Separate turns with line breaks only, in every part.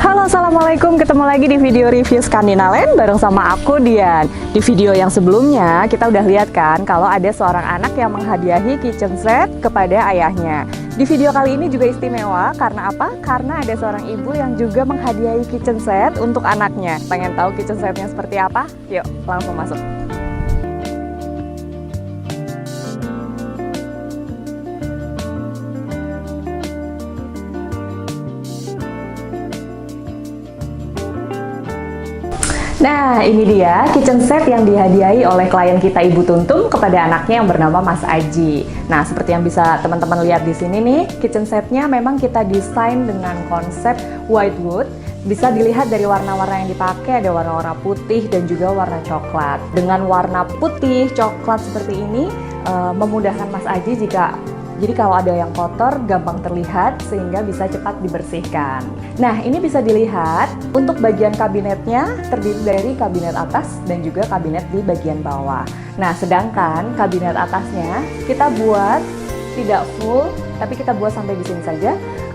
Halo, assalamualaikum. Ketemu lagi di video review Skandinaland bareng sama aku Dian. Di video yang sebelumnya kita udah lihat kan kalau ada seorang anak yang menghadiahi kitchen set kepada ayahnya. Di video kali ini juga istimewa karena apa? Karena ada seorang ibu yang juga menghadiahi kitchen set untuk anaknya. Pengen tahu kitchen setnya seperti apa? Yuk, langsung masuk. Nah, ini dia kitchen set yang dihadiahi oleh klien kita Ibu Tuntung kepada anaknya yang bernama Mas Aji. Nah, seperti yang bisa teman-teman lihat di sini nih, kitchen setnya memang kita desain dengan konsep white wood. Bisa dilihat dari warna-warna yang dipakai, ada warna-warna putih dan juga warna coklat. Dengan warna putih, coklat seperti ini, memudahkan Mas Aji jadi kalau ada yang kotor gampang terlihat sehingga bisa cepat dibersihkan. Nah, ini bisa dilihat untuk bagian kabinetnya terdiri dari kabinet atas dan juga kabinet di bagian bawah. Nah, sedangkan kabinet atasnya kita buat tidak full, tapi kita buat sampai di sini saja.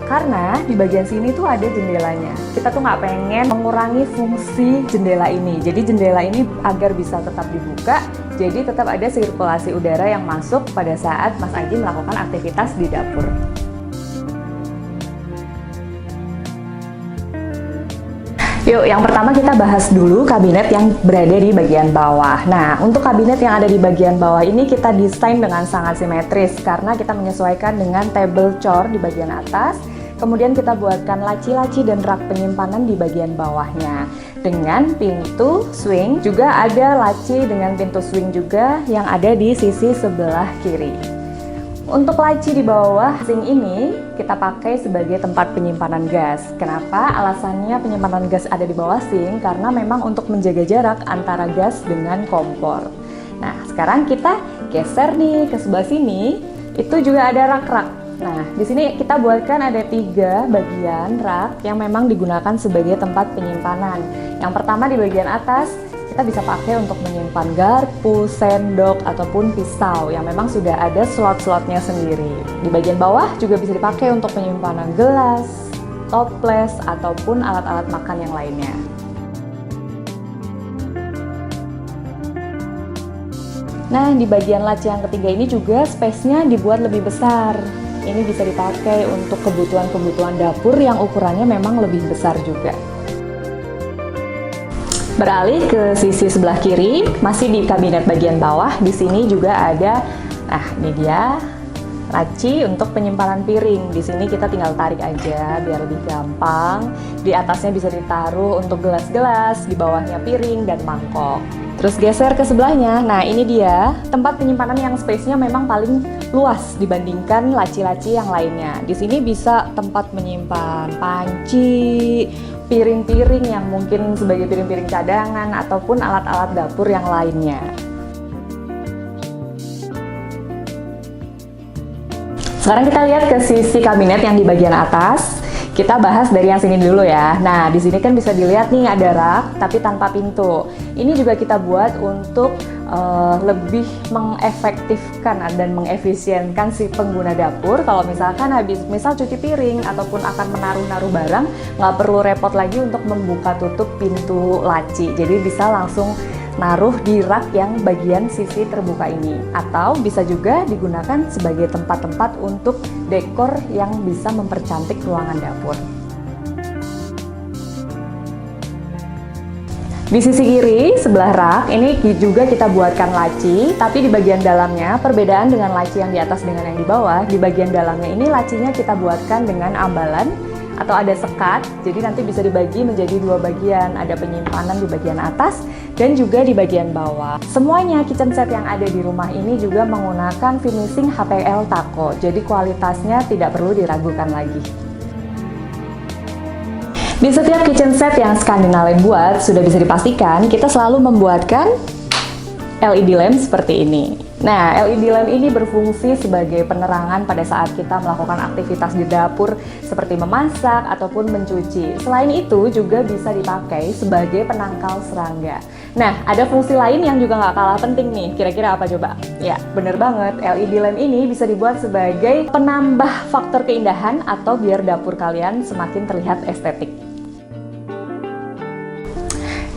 Karena di bagian sini tuh ada jendelanya. Kita tuh nggak pengen mengurangi fungsi jendela ini. Jadi jendela ini agar bisa tetap dibuka, jadi tetap ada sirkulasi udara yang masuk pada saat Mas Aji melakukan aktivitas di dapur. Yuk, yang pertama kita bahas dulu kabinet yang berada di bagian bawah. Nah, untuk kabinet yang ada di bagian bawah ini kita desain dengan sangat simetris karena kita menyesuaikan dengan table chore di bagian atas. Kemudian kita buatkan laci-laci dan rak penyimpanan di bagian bawahnya. Dengan pintu swing, juga ada laci dengan pintu swing juga yang ada di sisi sebelah kiri. Untuk laci di bawah sink ini kita pakai sebagai tempat penyimpanan gas. Kenapa? Alasannya penyimpanan gas ada di bawah sink karena memang untuk menjaga jarak antara gas dengan kompor. Nah, sekarang kita geser nih ke sebelah sini, itu juga ada rak-rak. Nah, di sini kita buatkan ada 3 bagian rak yang memang digunakan sebagai tempat penyimpanan. Yang pertama di bagian atas, kita bisa pakai untuk menyimpan garpu, sendok, ataupun pisau yang memang sudah ada slot-slotnya sendiri. Di bagian bawah juga bisa dipakai untuk penyimpanan gelas, toples, ataupun alat-alat makan yang lainnya. Nah, di bagian laci yang ketiga ini juga space-nya dibuat lebih besar. Ini bisa dipakai untuk kebutuhan-kebutuhan dapur yang ukurannya memang lebih besar juga. Beralih ke sisi sebelah kiri, masih di kabinet bagian bawah. Di sini juga ada, nah ini dia, laci untuk penyimpanan piring. Di sini kita tinggal tarik aja biar lebih gampang. Di atasnya bisa ditaruh untuk gelas-gelas, di bawahnya piring dan mangkok. Terus geser ke sebelahnya, nah ini dia tempat penyimpanan yang space-nya memang paling luas dibandingkan laci-laci yang lainnya. Di sini bisa tempat menyimpan panci, piring-piring yang mungkin sebagai piring-piring cadangan, ataupun alat-alat dapur yang lainnya. Sekarang kita lihat ke sisi kabinet yang di bagian atas. Kita bahas dari yang sini dulu ya. Nah, di sini kan bisa dilihat nih ada rak tapi tanpa pintu. Ini juga kita buat untuk lebih mengefektifkan dan mengefisienkan si pengguna dapur. Kalau misalkan misal cuci piring ataupun akan menaruh-naruh barang, nggak perlu repot lagi untuk membuka tutup pintu laci. Jadi bisa langsung naruh di rak yang bagian sisi terbuka ini, atau bisa juga digunakan sebagai tempat-tempat untuk dekor yang bisa mempercantik ruangan dapur. Di sisi kiri sebelah rak ini juga kita buatkan laci, tapi di bagian dalamnya perbedaan dengan laci yang di atas dengan yang di bawah. Di bagian dalamnya ini lacinya kita buatkan dengan ambalan atau ada sekat, jadi nanti bisa dibagi menjadi 2 bagian, ada penyimpanan di bagian atas dan juga di bagian bawah. Semuanya kitchen set yang ada di rumah ini juga menggunakan finishing HPL Taco, jadi kualitasnya tidak perlu diragukan lagi. Di setiap kitchen set yang Skandinaland buat, sudah bisa dipastikan kita selalu membuatkan LED lamp seperti ini. Nah, LED lamp ini berfungsi sebagai penerangan pada saat kita melakukan aktivitas di dapur seperti memasak ataupun mencuci. Selain itu juga bisa dipakai sebagai penangkal serangga. Nah, ada fungsi lain yang juga nggak kalah penting nih. Kira-kira apa coba? Ya, bener banget. LED lamp ini bisa dibuat sebagai penambah faktor keindahan atau biar dapur kalian semakin terlihat estetik.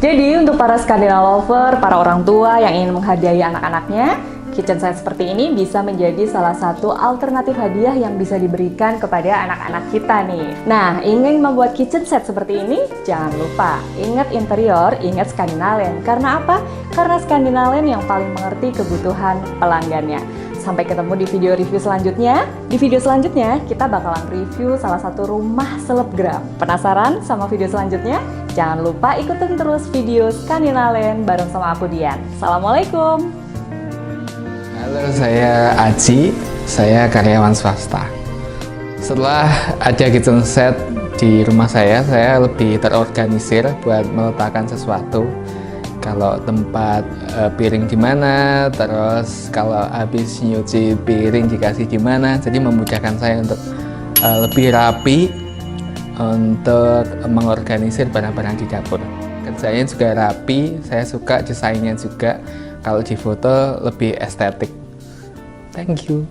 Jadi untuk para Skandina lover, para orang tua yang ingin menghadiahi anak-anaknya, kitchen set seperti ini bisa menjadi salah satu alternatif hadiah yang bisa diberikan kepada anak-anak kita nih. Nah, ingin membuat kitchen set seperti ini? Jangan lupa, ingat interior, ingat Skandinaland. Karena apa? Karena Skandinaland yang paling mengerti kebutuhan pelanggannya. Sampai ketemu di video review selanjutnya. Di video selanjutnya, kita bakalan review salah satu rumah selebgram. Penasaran sama video selanjutnya? Jangan lupa ikutin terus video Skandinaland bareng sama aku Dian. Assalamualaikum.
Halo, saya Aji, saya karyawan swasta. Setelah ada kitchen set di rumah saya lebih terorganisir buat meletakkan sesuatu. Kalau tempat piring di mana, terus kalau habis nyuci piring dikasih di mana, jadi memudahkan saya untuk lebih rapi untuk mengorganisir barang-barang di dapur. Kerjanya juga rapi, saya suka desainnya juga. Kalau di foto lebih estetik. Thank you.